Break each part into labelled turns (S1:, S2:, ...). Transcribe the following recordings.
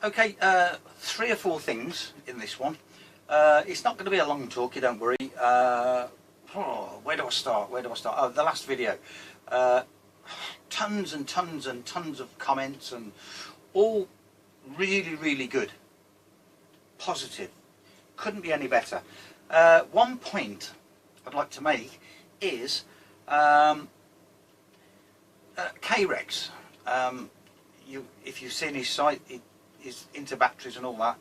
S1: Okay, 3 or 4 things in this one. It's not going to be a long talk, you don't worry. Where do I start? Oh, the last video. Tons and tons and tons of comments, and all really good. Positive. Couldn't be any better. One point I'd like to make is K-Rex. If you've seen his site, he's into batteries and all that.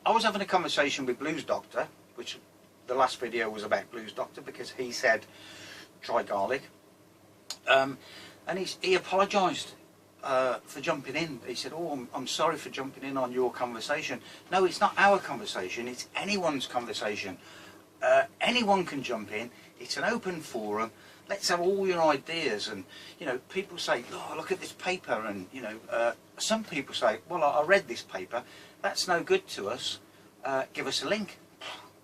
S1: I was having a conversation with Blues Doctor, which the last video was about Blues Doctor, because he said try garlic, and he apologised for jumping in. He said, "Oh, I'm sorry for jumping in on your conversation." No, it's not our conversation, it's anyone's conversation. Anyone can jump in. It's an open forum. Let's have all your ideas. And you know, people say, "Oh, look at this paper," and you know, some people say, "Well, I read this paper. That's no good to us. Give us a link."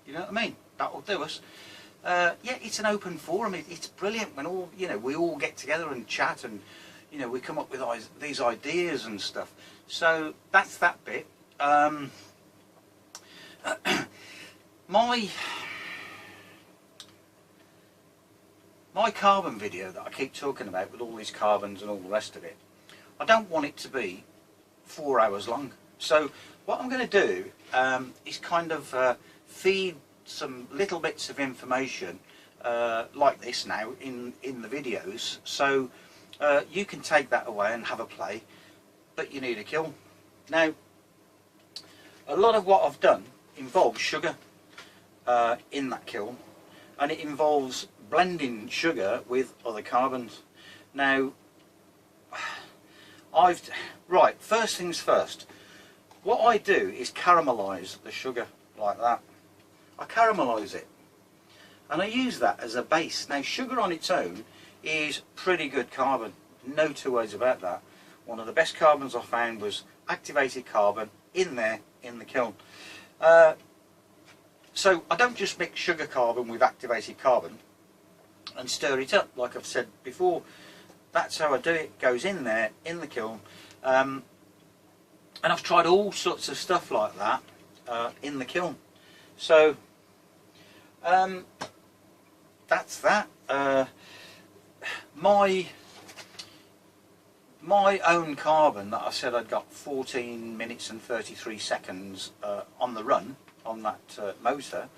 S1: You know what I mean? That'll do us. Yeah, it's an open forum. It's brilliant when we all get together and chat, and you know, we come up with these ideas and stuff. So that's that bit. My carbon video that I keep talking about, with all these carbons and all the rest of it, I don't want it to be 4 hours long. So what I'm going to do is kind of feed some little bits of information like this now in the videos, so you can take that away and have a play, but you need a kiln. Now, a lot of what I've done involves sugar in that kiln, and it involves blending sugar with other carbons. Now, first things first, what I do is caramelise the sugar like that. I caramelise it, and I use that as a base. Now, sugar on its own is pretty good carbon, no two ways about that. One of the best carbons I found was activated carbon in there in the kiln. So I don't just mix sugar carbon with activated carbon and stir it up like I've said before. That's how I do it. Goes in there in the kiln, and I've tried all sorts of stuff like that in the kiln. So that's that. My own carbon that I said I'd got 14 minutes and 33 seconds on the run on that motor,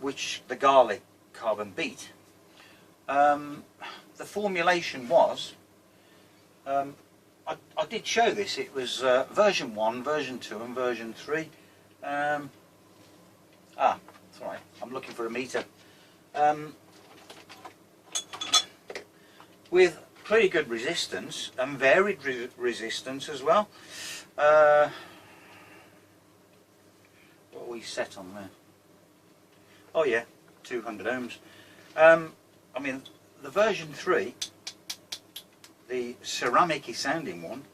S1: which the garlic carbon beat. The formulation was, I did show this, it was version 1, version 2 and version 3. It's alright, I'm looking for a meter. With pretty good resistance and varied resistance as well. What are we set on there? Oh yeah, 200 ohms. I mean, the version 3, the ceramic-y sounding one,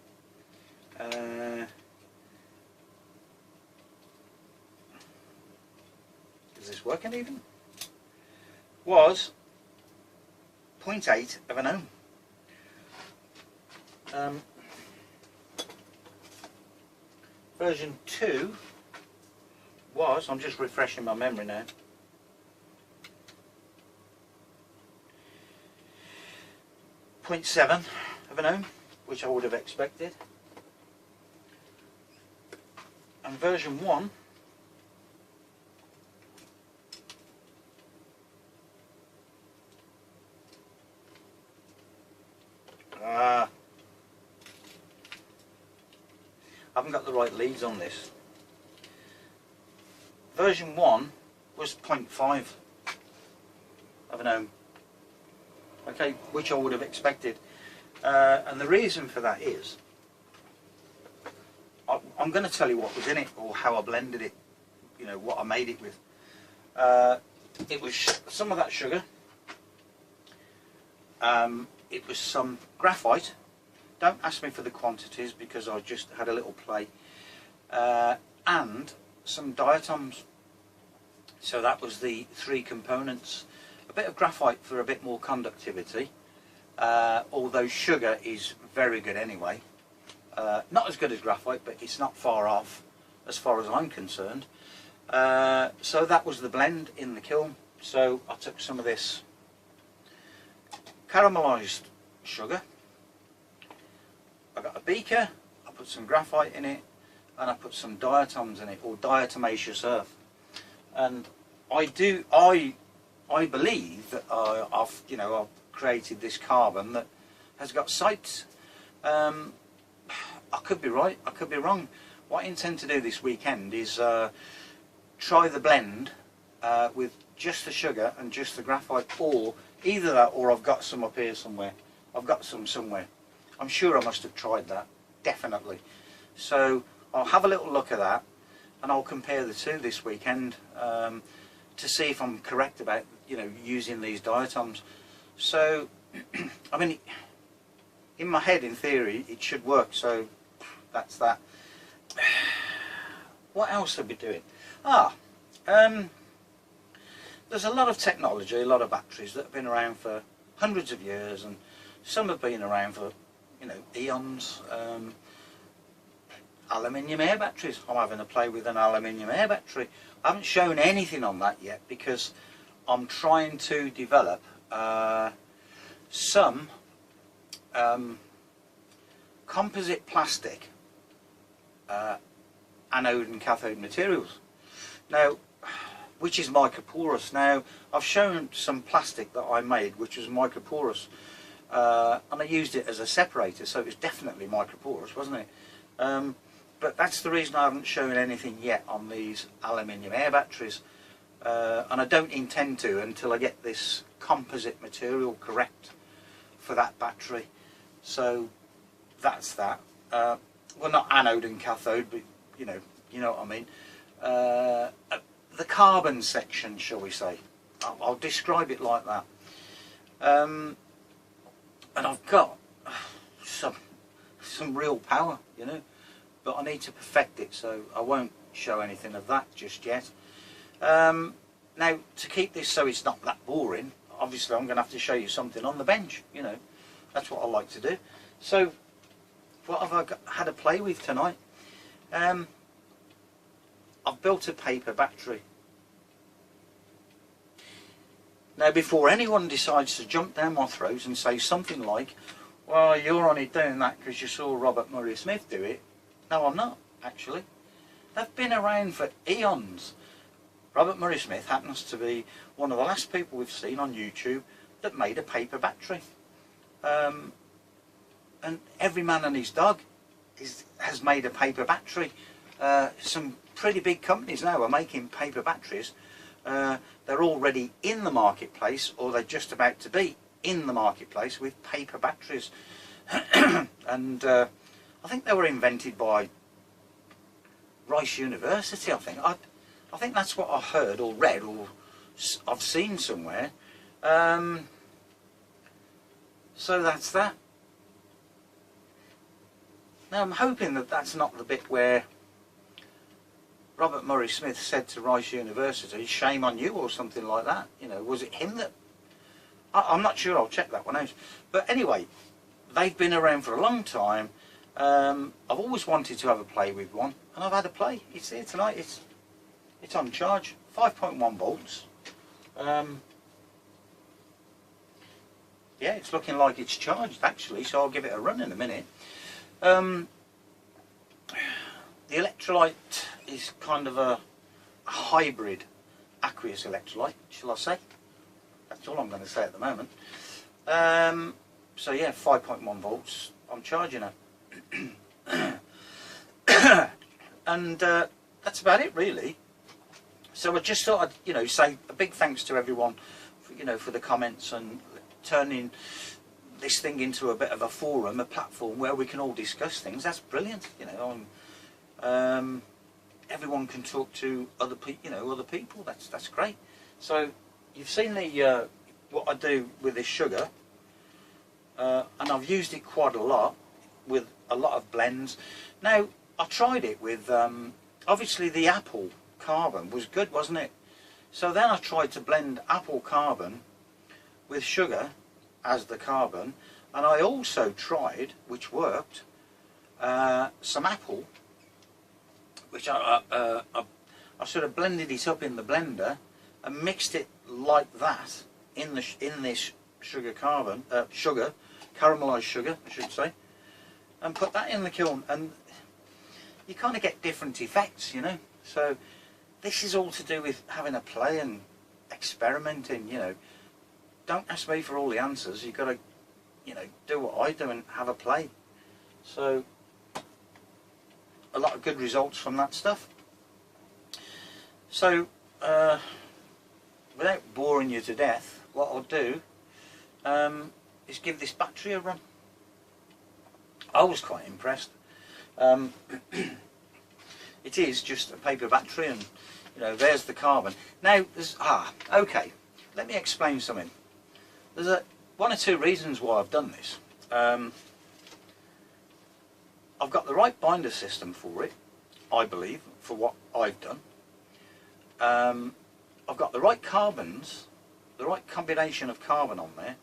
S1: is this working even? Was 0.8 of an ohm. Version 2 was, I'm just refreshing my memory now, 0.7 of an ohm, which I would have expected. And version 1 I haven't got the right leads on this. Version 1 was 0.5 of an ohm. Okay, which I would have expected. And the reason for that is, I'm going to tell you what was in it, or how I blended it, you know, what I made it with. It was some of that sugar. It was some graphite. Don't ask me for the quantities because I just had a little play. And some diatoms. So that was the 3 components. A bit of graphite for a bit more conductivity, although sugar is very good anyway. Not as good as graphite, but it's not far off as far as I'm concerned. So that was the blend in the kiln. So I took some of this caramelised sugar, I got a beaker, I put some graphite in it, and I put some diatoms in it, or diatomaceous earth. And I believe that I've created this carbon that has got sites. I could be right, I could be wrong. What I intend to do this weekend is try the blend with just the sugar and just the graphite, or either that, or I've got some up here somewhere. I've got some somewhere. I'm sure I must have tried that, definitely. So I'll have a little look at that, and I'll compare the two this weekend to see if I'm correct about using these diatoms. So I mean, in my head, in theory, it should work. So that's that. What else are we doing? There's a lot of technology, a lot of batteries that have been around for hundreds of years, and some have been around for eons. Aluminium air batteries. I'm having a play with an aluminium air battery. I haven't shown anything on that yet because I'm trying to develop some composite plastic anode and cathode materials. Now, which is microporous. Now, I've shown some plastic that I made which was microporous, and I used it as a separator, so it was definitely microporous, wasn't it? But that's the reason I haven't shown anything yet on these aluminium air batteries, and I don't intend to until I get this composite material correct for that battery. So that's that. Well, not anode and cathode, but you know what I mean. The carbon section, shall we say? I'll describe it like that. And I've got some real power, but I need to perfect it, so I won't show anything of that just yet. Now, to keep this so it's not that boring, obviously I'm going to have to show you something on the bench. That's what I like to do. So what have I had a play with tonight? I've built a paper battery. Now, before anyone decides to jump down my throat and say something like, well, you're only doing that because you saw Robert Murray Smith do it. No, I'm not, actually. They've been around for eons. Robert Murray Smith happens to be one of the last people we've seen on YouTube that made a paper battery. And every man and his dog has made a paper battery. Some pretty big companies now are making paper batteries. They're already in the marketplace, or they're just about to be in the marketplace with paper batteries. And I think they were invented by Rice University, I think. I think that's what I heard or read or I've seen somewhere. So that's that. Now I'm hoping that that's not the bit where Robert Murray Smith said to Rice University, shame on you, or something like that. Was it him that... I'm not sure, I'll check that one out. But anyway, they've been around for a long time. I've always wanted to have a play with one, and I've had a play. It's here tonight. It's on charge, 5.1 volts. Yeah, it's looking like it's charged actually, so I'll give it a run in a minute. The electrolyte is kind of a hybrid aqueous electrolyte, shall I say. That's all I'm going to say at the moment. So yeah, 5.1 volts, I'm charging it. And that's about it really. So I just thought I'd say a big thanks to everyone for, for the comments and turning this thing into a bit of a forum, a platform where we can all discuss things. That's brilliant. Everyone can talk to other people. That's great. So you've seen the what I do with this sugar, and I've used it quite a lot with a lot of blends. Now I tried it with obviously the apple carbon was good, wasn't it? So then I tried to blend apple carbon with sugar as the carbon, and I also tried, which worked, some apple, which I sort of blended it up in the blender and mixed it like that in this caramelized sugar, I should say, and put that in the kiln, and you kind of get different effects, you know. So this is all to do with having a play and experimenting, you know. Don't ask me for all the answers. You've got to, you know, do what I do and have a play. So a lot of good results from that stuff. So without boring you to death, what I'll do is give this battery a run. I was quite impressed. It is just a paper battery, and you know, there's the carbon. Now there's okay, let me explain something. There's one or two reasons why I've done this. I've got the right binder system for it, I believe, for what I've done. I've got the right carbons, the right combination of carbon on there.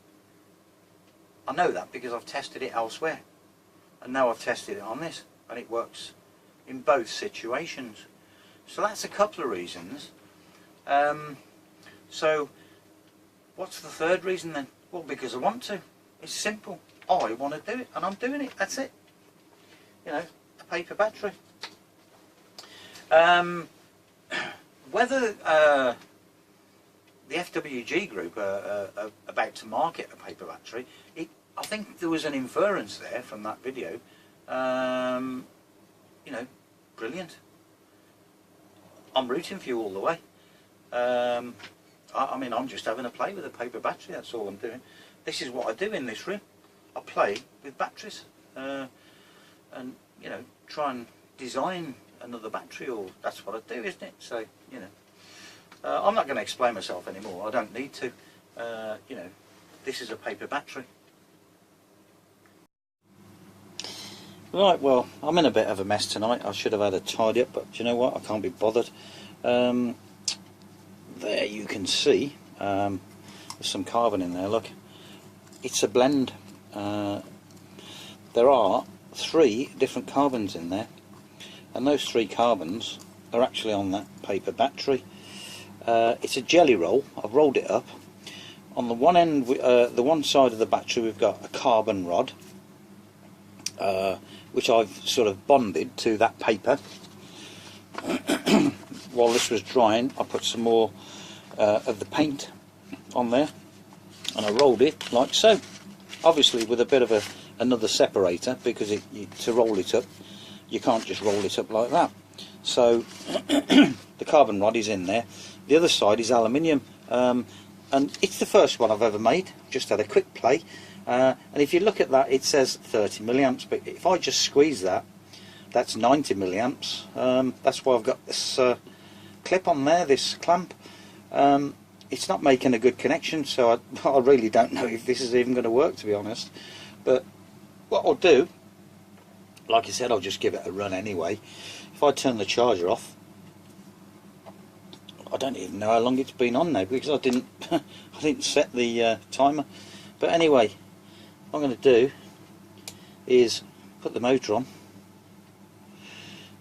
S1: I know that because I've tested it elsewhere, and now I've tested it on this, and it works in both situations. So that's a couple of reasons. So what's the third reason then? Well, because I want to. It's simple. I want to do it, and I'm doing it. That's it. You know, a paper battery. Whether the FWG group are about to market a paper battery, I think there was an inference there from that video. You know, brilliant. I'm rooting for you all the way. I mean, I'm just having a play with a paper battery, that's all I'm doing. This is what I do in this room. I play with batteries. And, you know, try and design another battery, or that's what I do, isn't it? So, you know, I'm not going to explain myself anymore. I don't need to. You know, this is a paper battery. Right, well, I'm in a bit of a mess tonight. I should have had a tidy up, but do you know what? I can't be bothered. There you can see there's some carbon in there, look. It's a blend. There are 3 different carbons in there, and those 3 carbons are actually on that paper battery. It's a jelly roll. I've rolled it up. On the one end, the one side of the battery, we've got a carbon rod, which I've sort of bonded to that paper. While this was drying, I put some more of the paint on there, and I rolled it like so. Obviously with a bit of another separator, because to roll it up, you can't just roll it up like that. So the carbon rod is in there. The other side is aluminium, and it's the first one I've ever made. Just had a quick play, and if you look at that, it says 30 milliamps, but if I just squeeze that, that's 90 milliamps. That's why I've got this clip on there, this clamp. It's not making a good connection, so I really don't know if this is even going to work, to be honest. But what I'll do, like I said, I'll just give it a run anyway. If I turn the charger off, I don't even know how long it's been on now, because I didn't set the timer. But anyway, what I'm going to do is put the motor on.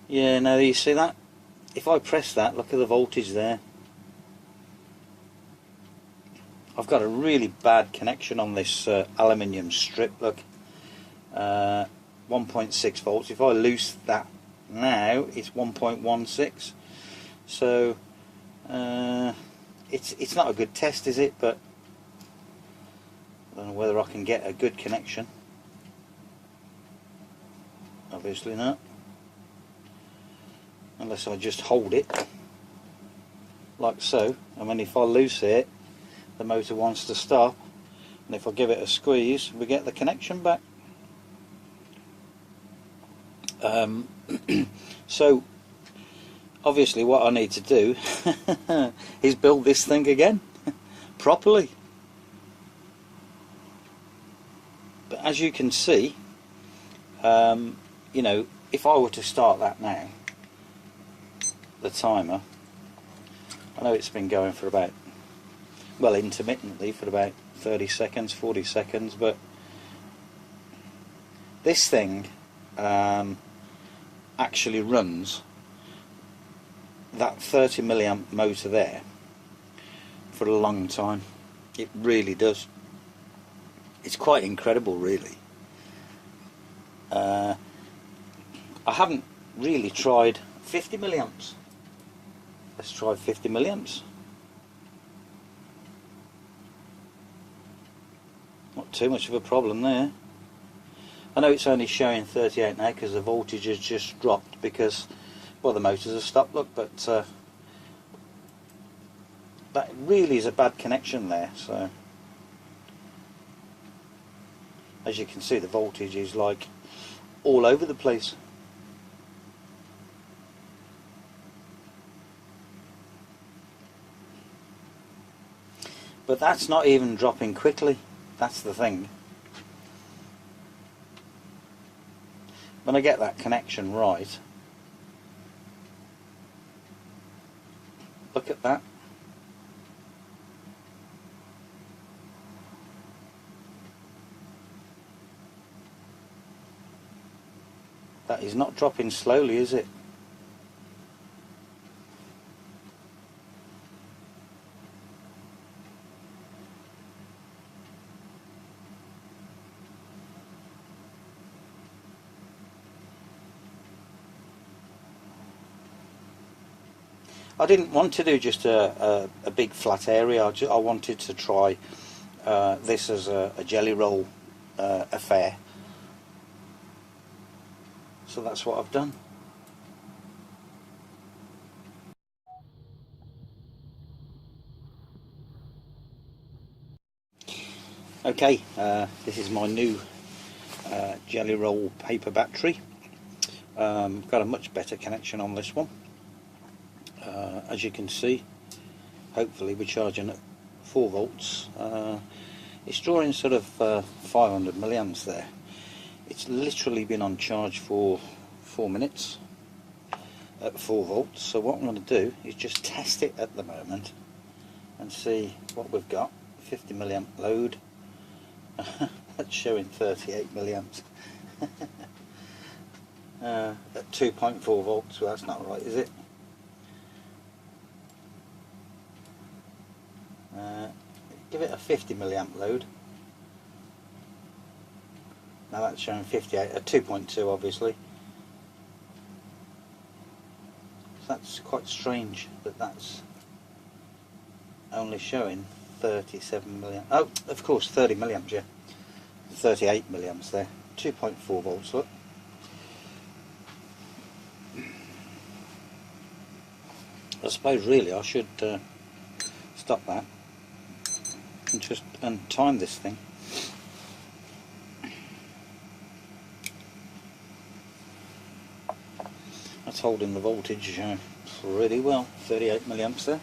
S1: Yeah, now you see that? If I press that, look at the voltage there. I've got a really bad connection on this aluminium strip, look. 1.6 volts. If I loose that now, it's 1.16. So it's not a good test, is it? But I don't know whether I can get a good connection. Obviously not, unless I just hold it like so. And then if I loose it, the motor wants to stop, and if I give it a squeeze, we get the connection back. So obviously what I need to do is build this thing again properly. But as you can see, you know, if I were to start that now, the timer, I know it's been going for about, well, intermittently for about 30 seconds, 40 seconds, but this thing actually runs that 30 milliamp motor there for a long time. It really does. It's quite incredible, really. I haven't really tried 50 milliamps. Let's try 50 milliamps. Not too much of a problem there. I know it's only showing 38 now because the voltage has just dropped because, well, the motors have stopped, look, but that really is a bad connection there. So as you can see, the voltage is like all over the place. But that's not even dropping quickly. That's the thing. When I get that connection right, look at that. That is not dropping slowly, is it? I didn't want to do just a big flat area. I wanted to try this as a jelly roll affair. So that's what I've done. Okay, this is my new jelly roll paper battery. Got a much better connection on this one. As you can see, hopefully we're charging at 4 volts. It's drawing sort of 500 milliamps there. It's literally been on charge for 4 minutes at 4 volts. So what I'm going to do is just test it at the moment and see what we've got. 50 milliamp load. That's showing 38 milliamps. At 2.4 volts, well, that's not right, is it? Give it a 50 milliamp load. Now that's showing 58 at 2.2, obviously. So that's quite strange that that's only showing 37 milliamps. Oh, of course, 30 milliamps, yeah. 38 milliamps there. 2.4 volts, look. I suppose really I should stop that and just time this thing. That's holding the voltage really well. 38 milliamps there.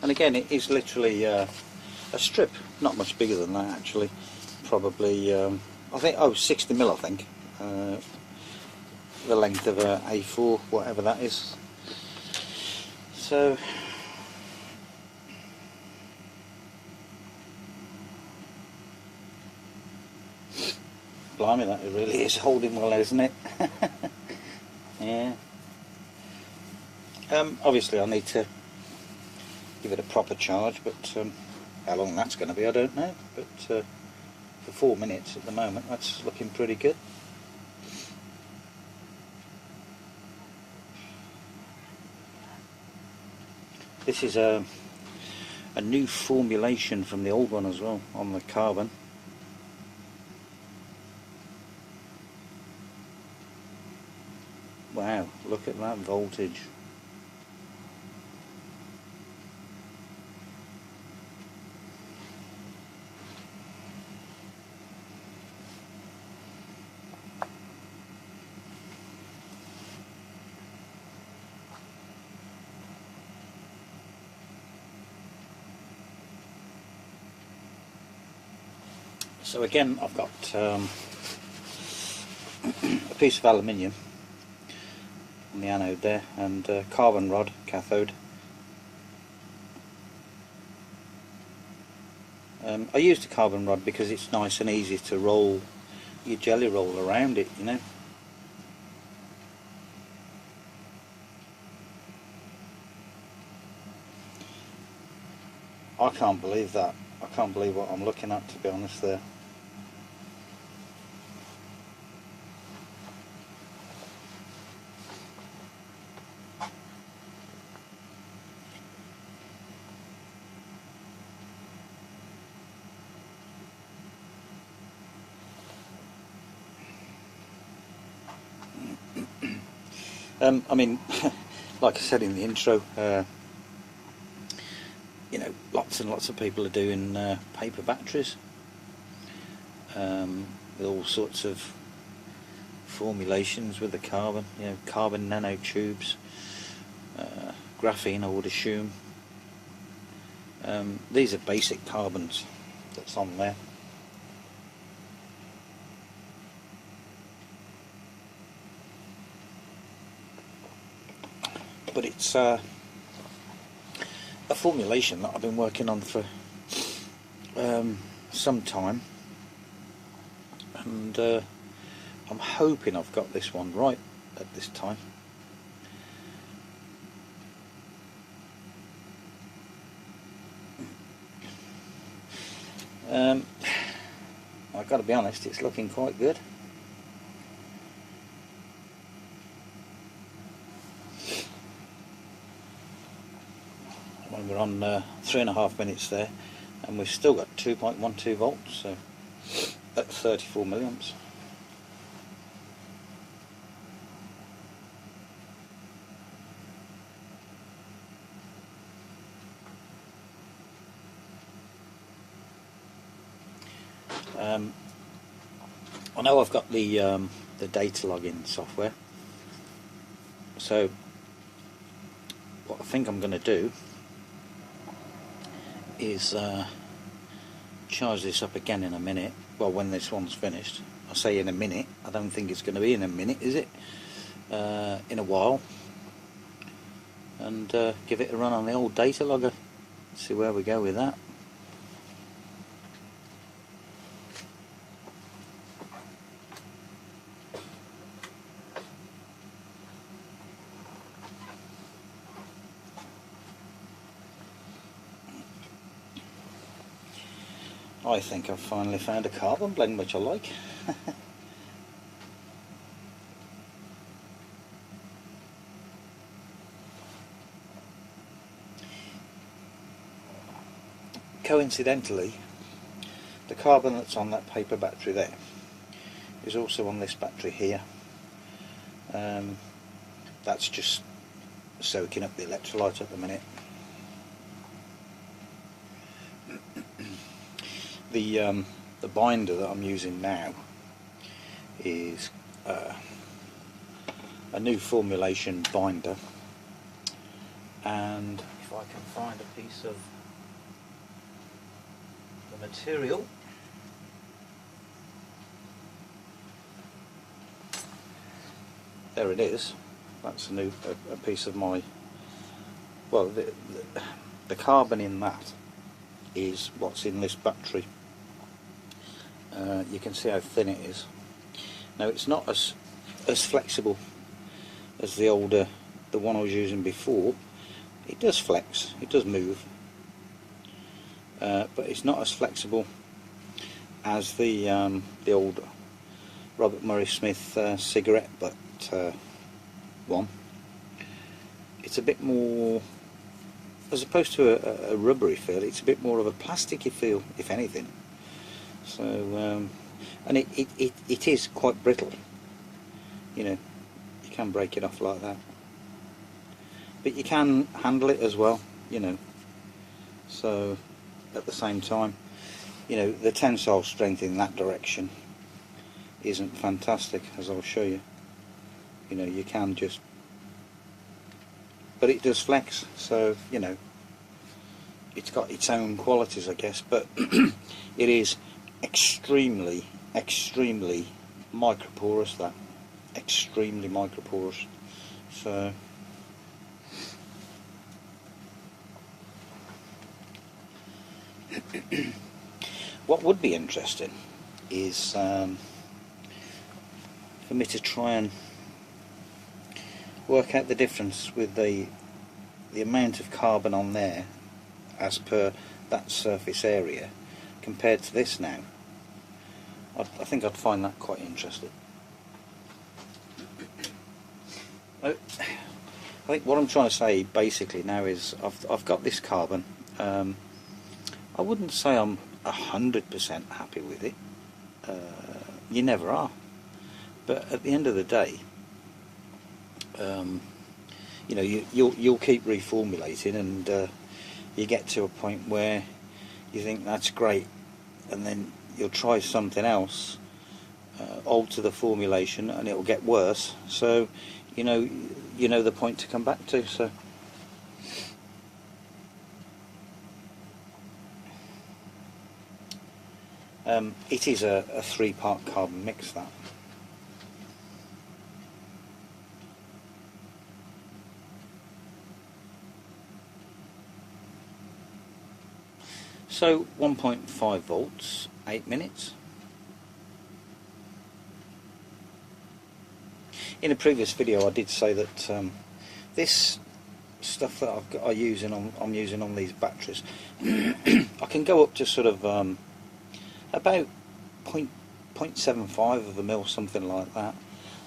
S1: And again, it is literally a strip, not much bigger than that actually. Probably, I think, 60 mil, I think. The length of a A4, whatever that is. So, blimey, that really is holding well, isn't it? Yeah. Obviously, I need to give it a proper charge, but how long that's going to be, I don't know. But for 4 minutes at the moment, that's looking pretty good. This is a new formulation from the old one as well, on the carbon. Wow, look at that voltage. So again, I've got a piece of aluminium on the anode there, and carbon rod cathode.
S2: I use the carbon rod because it's nice and easy to roll your jelly roll around it, you know. I can't believe that. I can't believe what I'm looking at, to be honest there. I mean, like I said in the intro, you know, lots and lots of people are doing paper batteries with all sorts of formulations with the carbon, you know, carbon nanotubes, graphene I would assume. These are basic carbons that's on there. But it's a formulation that I've been working on for some time, and I'm hoping I've got this one right at this time. I've got to be honest, it's looking quite good. We're on 3.5 minutes there, and we've still got 2.12 volts, so that's 34 milliamps. I know I've got the data login software, so what I think I'm going to do is charge this up again in a minute. Well, when this one's finished. I say in a minute, I don't think it's going to be in a minute, is it? In a while, and give it a run on the old data logger, see where we go with that. I think I've finally found a carbon blend which I like. Coincidentally, the carbon that's on that paper battery there is also on this battery here. That's just soaking up the electrolyte at the minute. The binder that I'm using now is a new formulation binder, and if I can find a piece of the material, there it is. That's a piece of my, well, the carbon in that is what's in this battery. You can see how thin it is. Now it's not as flexible as the one I was using before. It does flex, it does move, but it's not as flexible as the old Robert Murray Smith cigarette butt one. It's a bit more, as opposed to a rubbery feel, it's a bit more of a plasticky feel, if anything. So, and it is quite brittle. You know, you can break it off like that, but you can handle it as well. You know, so at the same time, you know, the tensile strength in that direction isn't fantastic, as I'll show you. You know, you can just, but it does flex. So you know, it's got its own qualities, I guess, but it is extremely microporous, that extremely microporous. So what would be interesting is for me to try and work out the difference with the amount of carbon on there as per that surface area compared to this now. I think I'd find that quite interesting. I think what I'm trying to say basically now is I've got this carbon. I wouldn't say I'm 100% happy with it. You never are. But at the end of the day, you know, you'll keep reformulating, and you get to a point where you think that's great, and then you'll try something else, alter the formulation, and it'll get worse. So you know the point to come back to. So it is a 3-part carbon mix, that. So 1.5 volts, 8 minutes. In a previous video I did say that this stuff that I'm using on these batteries, I can go up to sort of about 0.75 of a mil, something like that.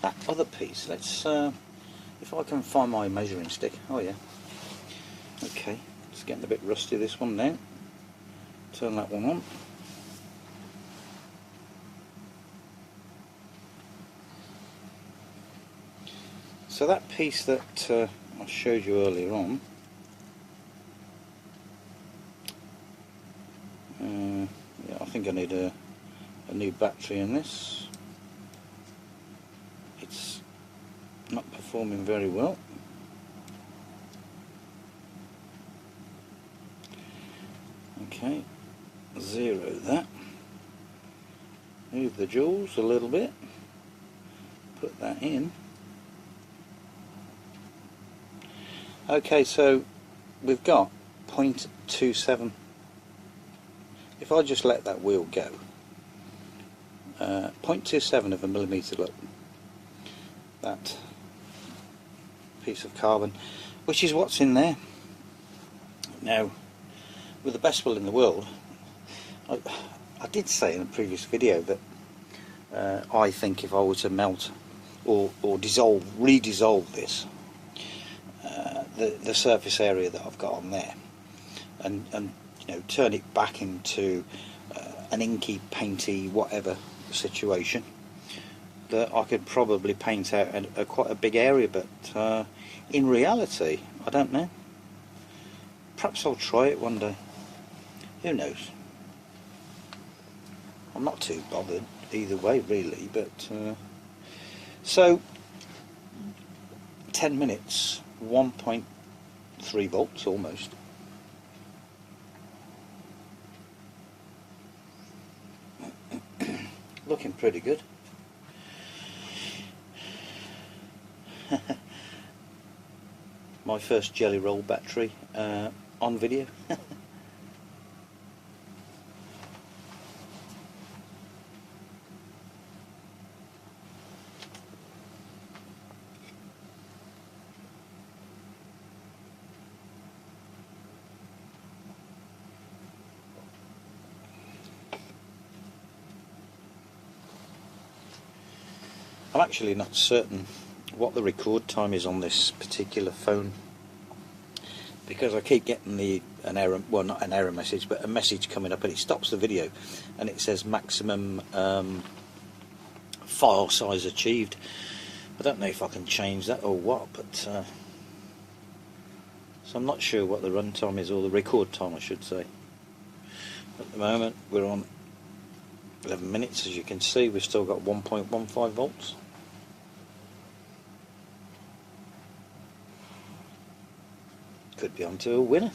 S2: That other piece, let's if I can find my measuring stick. Oh yeah, okay, it's getting a bit rusty, this one now. Turn that one on. So that piece that I showed you earlier on, yeah, I think I need a new battery in this. It's not performing very well. Okay, zero that. Move the joules a little bit. Put that in. Okay, so we've got 0.27. If I just let that wheel go, 0.27 of a millimetre, look, that piece of carbon, which is what's in there. Now, with the best will in the world, I did say in a previous video that I think if I were to melt or redissolve this, the surface area that I've got on there, and you know, turn it back into an inky, painty, whatever situation, that I could probably paint out quite a big area. But in reality, I don't know. Perhaps I'll try it one day. Who knows? I'm not too bothered either way, really. But so 10 minutes. 1.3 volts almost. Looking pretty good. My first jelly roll battery on video. I'm actually not certain what the record time is on this particular phone, because I keep getting an error, well, not an error message, but a message coming up, and it stops the video and it says maximum file size achieved. I don't know if I can change that or what, but so I'm not sure what the run time is, or the record time I should say. At the moment we're on 11 minutes, as you can see. We've still got 1.15 volts. Could be onto a winner.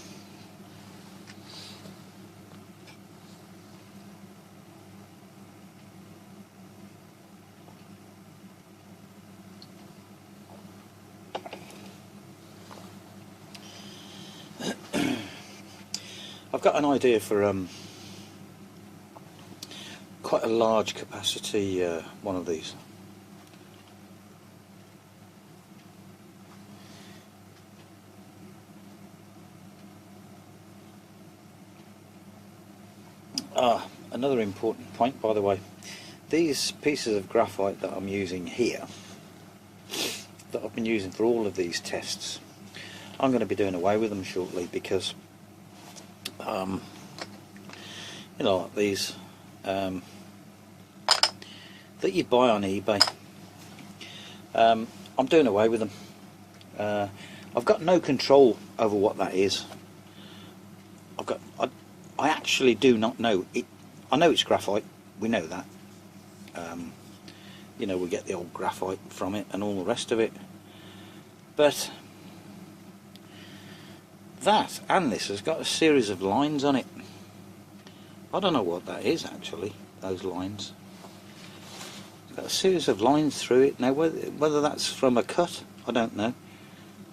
S2: I've got an idea for quite a large capacity one of these. Another important point, by the way, these pieces of graphite that I'm using here, that I've been using for all of these tests, I'm going to be doing away with them shortly, because you know, like these that you buy on eBay, I'm doing away with them. I've got no control over what that is. I actually do not know it. I know it's graphite, we know that. You know, we get the old graphite from it and all the rest of it, but that and this has got a series of lines on it. I don't know what that is actually, those lines. It's got a series of lines through it. Now whether that's from a cut, I don't know,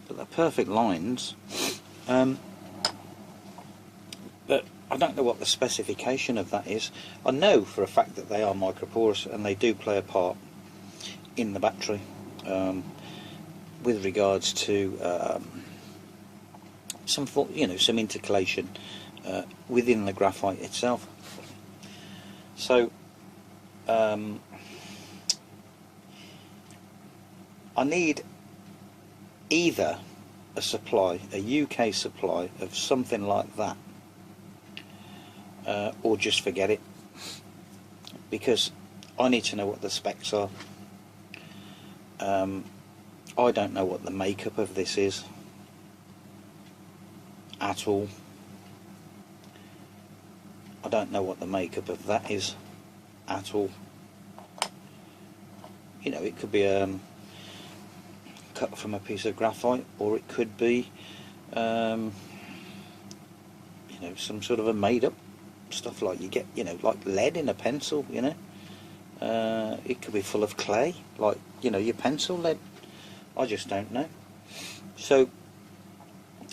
S2: but they're perfect lines. But I don't know what the specification of that is. I know for a fact that they are microporous and they do play a part in the battery with regards to some intercalation within the graphite itself. So I need either a supply, a UK supply of something like that, or just forget it, because I need to know what the specs are. I don't know what the makeup of this is at all. I don't know what the makeup of that is at all. You know, it could be cut from a piece of graphite, or it could be you know, some sort of a made up stuff like you get, you know, like lead in a pencil, you know. It could be full of clay, like, you know, your pencil lead. I just don't know. So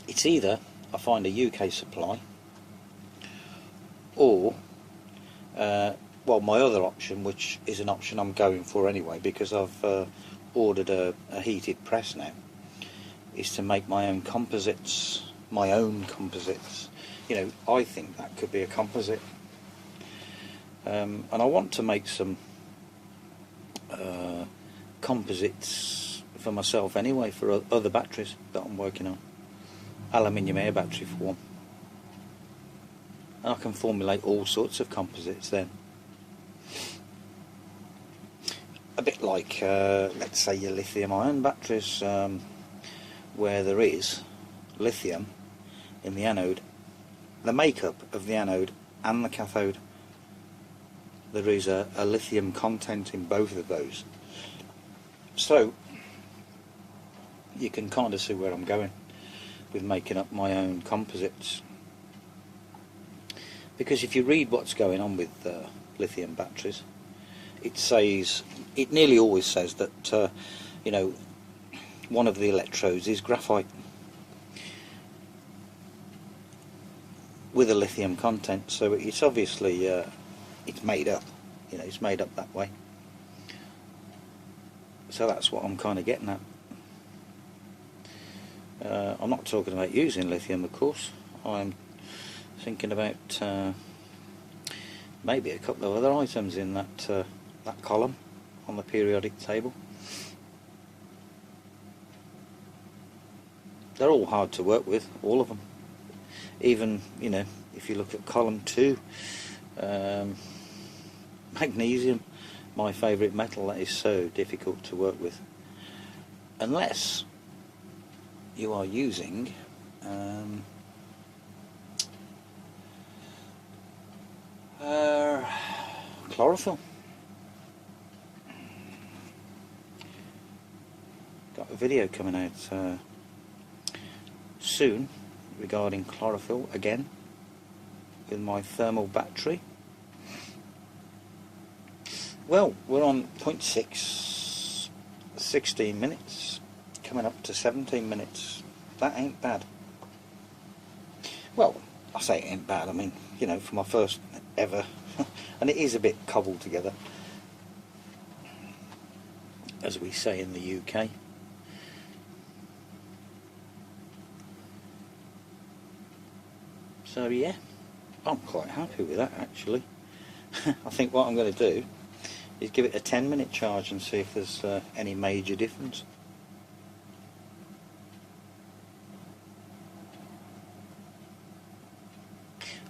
S2: it's either I find a UK supply, or well, my other option, which is an option I'm going for anyway, because I've ordered a heated press now, is to make my own composites. You know, I think that could be a composite, and I want to make some composites for myself anyway, for other batteries that I'm working on. Aluminium air battery for one, and I can formulate all sorts of composites then. A bit like let's say your lithium ion batteries, where there is lithium in the anode, the makeup of the anode and the cathode, there is a lithium content in both of those. So you can kind of see where I'm going with making up my own composites, because if you read what's going on with lithium batteries, it says, it nearly always says that you know, one of the electrodes is graphite with a lithium content, so it's obviously it's made up, you know, it's made up that way. So that's what I'm kind of getting at. I'm not talking about using lithium, of course. I'm thinking about maybe a couple of other items in that that column on the periodic table. They're all hard to work with, all of them. Even, you know, if you look at column 2, magnesium, my favourite metal, that is so difficult to work with, unless you are using chlorophyll. Got a video coming out soon regarding chlorophyll again, with my thermal battery. Well, we're on 0.6, 16 minutes, coming up to 17 minutes. That ain't bad. Well, I say it ain't bad, I mean, you know, for my first ever and it is a bit cobbled together, as we say in the UK. So yeah, I'm quite happy with that actually. I think what I'm going to do is give it a 10-minute charge and see if there's any major difference.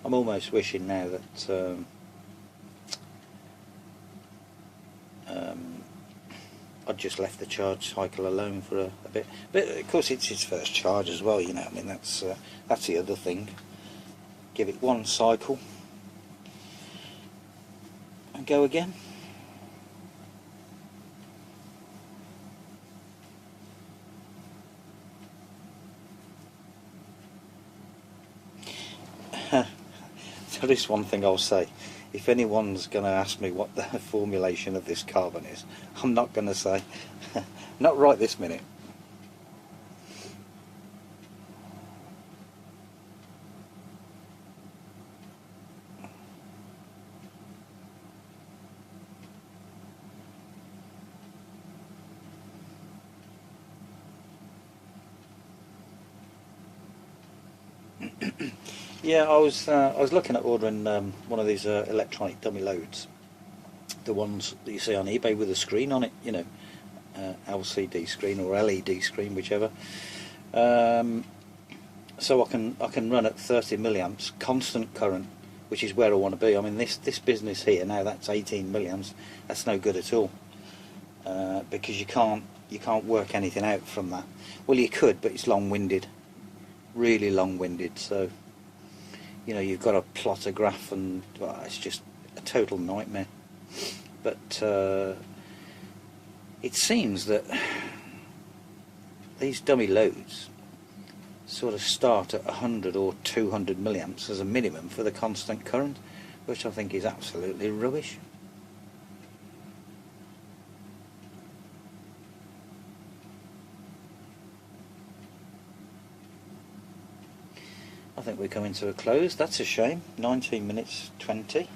S2: I'm almost wishing now that I'd just left the charge cycle alone for a bit. But of course it's its first charge as well, you know. I mean, that's the other thing. Give it one cycle and go again. So this one thing I'll say, if anyone's going to ask me what the formulation of this carbon is, I'm not going to say. Not right this minute. Yeah, I was looking at ordering one of these electronic dummy loads, the ones that you see on eBay with a screen on it, you know, LCD screen or LED screen, whichever. So I can run at 30 milliamps constant current, which is where I want to be. I mean, this business here now, that's 18 milliamps. That's no good at all, because you can't work anything out from that. Well, you could, but it's long-winded, really long-winded. So, you know, you've got to plot a graph, and well, it's just a total nightmare. But it seems that these dummy loads sort of start at 100 or 200 milliamps as a minimum for the constant current, which I think is absolutely rubbish. I think we're coming to a close. That's a shame. 19 minutes 20.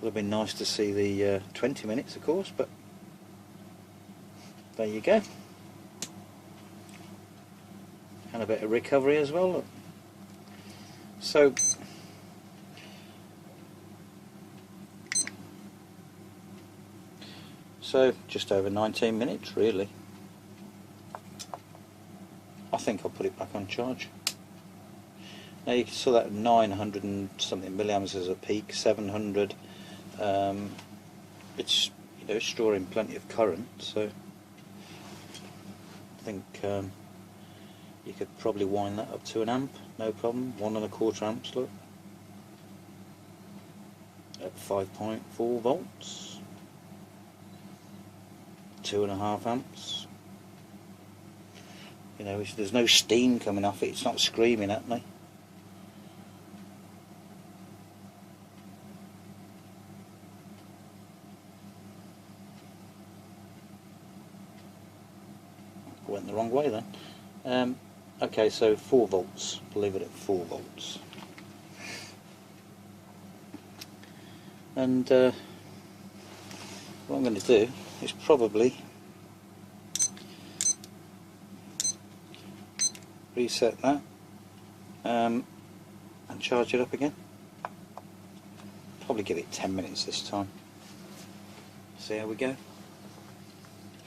S2: Would have been nice to see the 20 minutes, of course, but there you go. And a bit of recovery as well. Look. So just over 19 minutes, really. I think I'll put it back on charge. Now you saw that 900 and something milliamps as a peak, 700. It's, you know, storing plenty of current, so I think you could probably wind that up to an amp, no problem. 1¼ amps, look, at 5.4 volts, 2½ amps. You know, there's no steam coming off it, it's not screaming at me. Went the wrong way then. Okay, so 4 volts, leave it at 4 volts. And what I'm going to do is probably reset that and charge it up again. Probably give it 10 minutes this time. See how we go.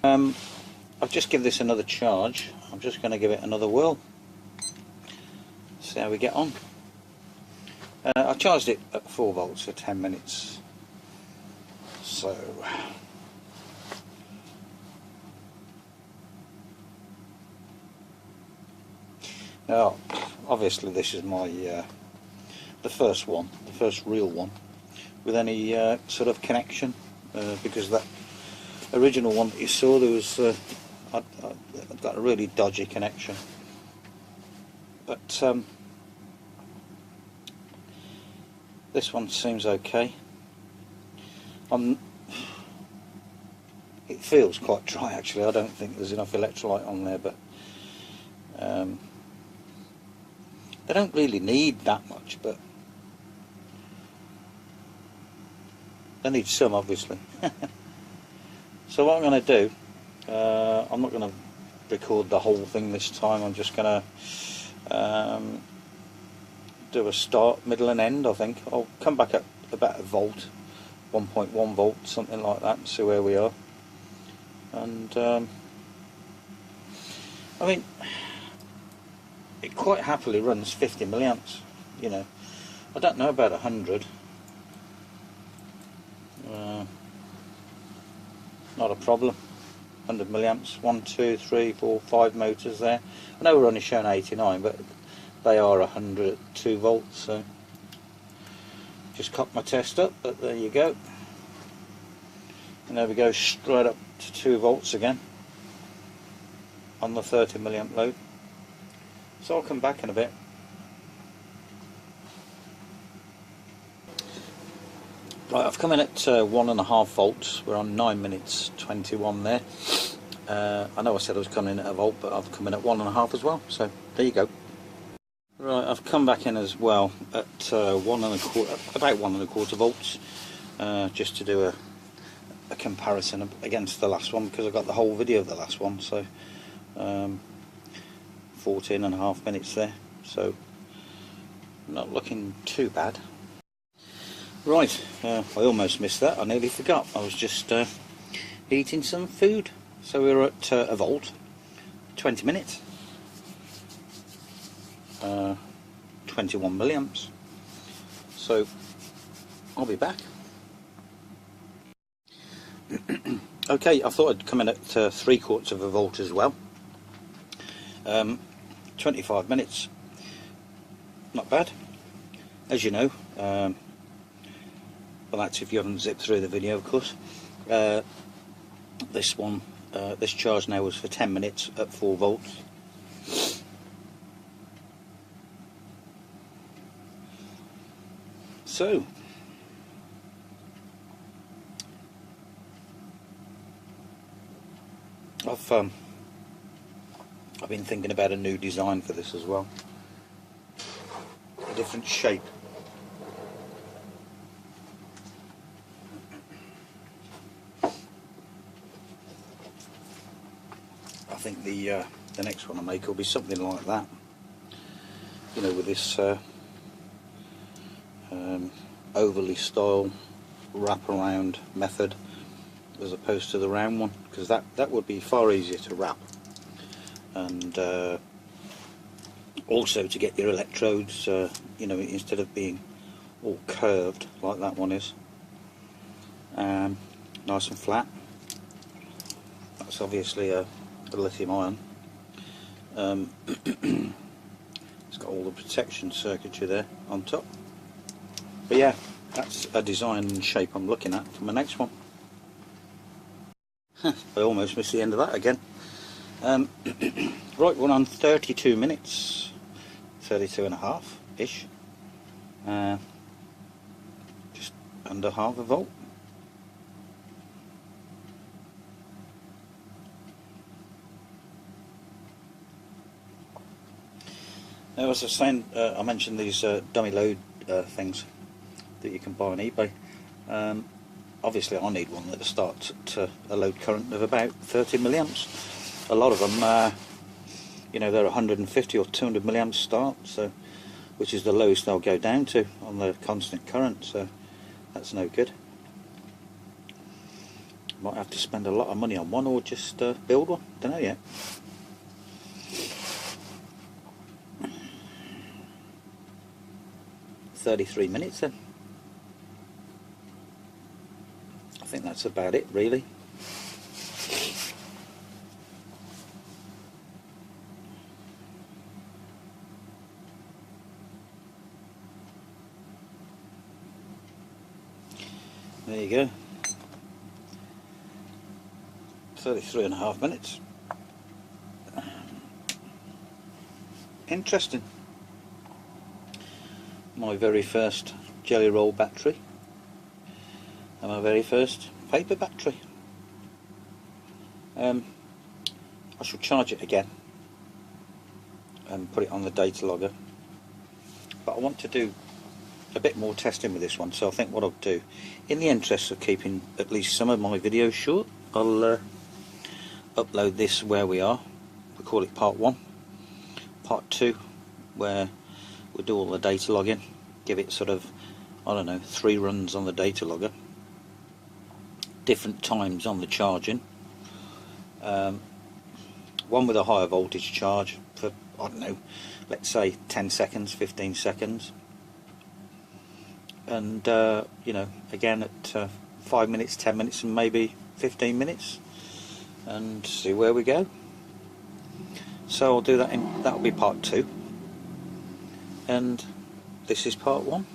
S2: I'll just give this another charge. I'm just going to give it another whirl. See how we get on. I charged it at 4 volts for 10 minutes. So now, obviously this is my the first one, the first real one with any sort of connection, because that original one that you saw, there was I got a really dodgy connection. But this one seems okay. It feels quite dry actually. I don't think there's enough electrolyte on there, but They don't really need that much, but they need some, obviously. So what I'm going to do, I'm not going to record the whole thing this time. I'm just going to do a start, middle and end. I think I'll come back at about a volt, 1.1 volt, something like that, and see where we are. And I mean, it quite happily runs 50 milliamps, you know. I don't know about 100. Not a problem. 100 milliamps, 1, 2, 3, 4, 5 motors there. I know we're only showing 89, but they are 100 at 2 volts, so just cocked my test up, but there you go. And there we go, straight up to 2 volts again on the 30 milliamp load. So I'll come back in a bit. Right, I've come in at 1.5 volts. We're on 9 minutes 21 there. I know I said I was coming in at a volt, but I've come in at 1.5 as well. So there you go. Right, I've come back in as well at 1.25, about 1.25 volts, just to do a comparison against the last one, because I got the whole video of the last one. So 14.5 minutes there. So not looking too bad. Right, I almost missed that. I nearly forgot. I was just eating some food. So we were at a volt, 20 minutes, 21 milliamps. So I'll be back. Okay, I thought I'd come in at 3/4 of a volt as well. 25 minutes, not bad, as you know. Well, that's if you haven't zipped through the video, of course. This one, this charge now was for 10 minutes at 4 volts. So, I've been thinking about a new design for this as well. A different shape. I think the next one I make will be something like that, you know, with this overly style wraparound method as opposed to the round one, because that would be far easier to wrap, and also to get your electrodes, you know, instead of being all curved like that one is, nice and flat. That's obviously a lithium ion. It's got all the protection circuitry there on top. But yeah, that's a design and shape I'm looking at for my next one. I almost missed the end of that again. Right, we're on 32 minutes, 32.5 ish. Just under half a volt. Now, as I was saying, I mentioned these dummy load things that you can buy on eBay. Obviously I need one that starts at a load current of about 30 milliamps. A lot of them, you know, they're 150 or 200 milliamps start, so which is the lowest they'll go down to on the constant current, so that's no good. Might have to spend a lot of money on one, or just build one, don't know yet. "33 minutes then. I think that's about it, really. There you go. 33.5 minutes. Interesting. My very first jelly roll battery and my very first paper battery. I shall charge it again and put it on the data logger but I want to do a bit more testing with this one, so I think what I'll do, in the interest of keeping at least some of my videos short, I'll upload this where we are. We call it part 1. Part 2, where we'll do all the data logging, give it sort of, I don't know, 3 runs on the data logger, different times on the charging, one with a higher voltage charge for, I don't know, let's say 10 seconds, 15 seconds, and you know, again at 5 minutes, 10 minutes and maybe 15 minutes, and see where we go. So I'll do that that'll be part 2, and this is part 1.